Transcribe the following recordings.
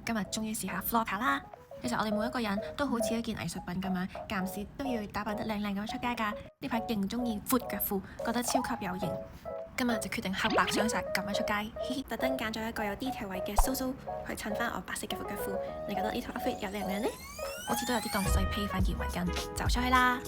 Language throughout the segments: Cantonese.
今日終於試下 vlog 下啦。其實我哋每一個人都好似一件藝術品咁樣，間時都要打扮得靚靚咁樣出街㗎。呢排勁中意闊腳褲，覺得超級有型。今日就決定黑白雙煞咁樣出街，嘻嘻，特登揀咗一個有 detail 位嘅鬚鬚去襯翻我白色嘅闊腳褲。你覺得呢套 outfit 又靚唔靚呢？好似都有啲凍，所以披翻件圍巾就出去啦。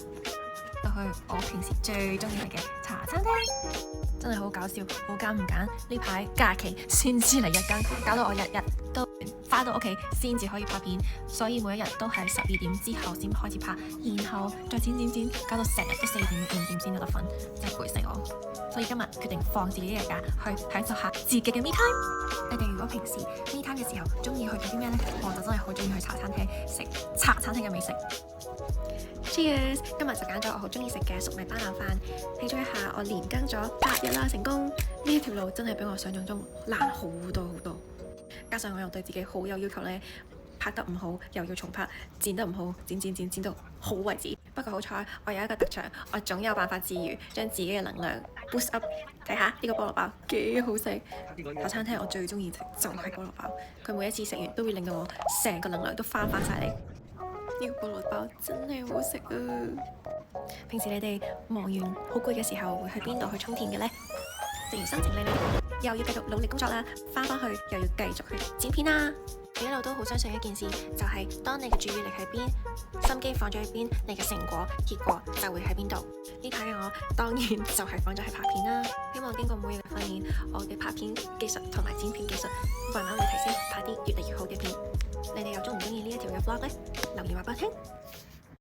到去我平時最中意食嘅茶餐廳，真係好搞笑，好揀唔揀。呢排假期先至嚟1間，搞到我日日都翻到屋企先至可以拍片，所以每一日都係12點之後先開始拍，然後再剪，搞到成日都4點5點先有得瞓，真係攰死我。所以今日決定放自己一日假，去享受下自己嘅 me time。你哋如果平時 me time 嘅時候中意去做啲咩呢？我就真係好中意去茶餐廳食茶餐廳嘅美食。Cheers！ 今日就揀咗我好中意食嘅粟米斑腩飯，慶祝一下我連更咗8日啦，成功！呢一條路真係比我想象中難好多，加上我又對自己好有要求呢，拍得唔好又要重拍，剪得唔好剪到好為止。不過好彩我有一個特長，我總有辦法自愈，將自己嘅能量 boost up。睇下呢個菠蘿包幾好食，茶餐廳我最中意食就係菠蘿包，佢每一次食完都會令到我成個能量都翻晒嚟。呢個菠蘿包真係好食啊！平時你哋忙完好攰嘅時候會去邊度去充電嘅呢？食完心情靚靚，又要繼續努力工作啦，翻去又要繼續去剪片啦。我一路都好相信一件事，就係當你嘅注意力喺邊，心機放咗喺邊，你嘅成果結果就會喺邊度。呢排嘅我當然就係放咗喺拍片啦。希望經過每日嘅訓練，我嘅拍片技術同埋剪片技術慢慢會提升，拍啲越嚟越好嘅片。你哋又中唔中意呢一條嘅 vlog 呢？留言話俾我聽。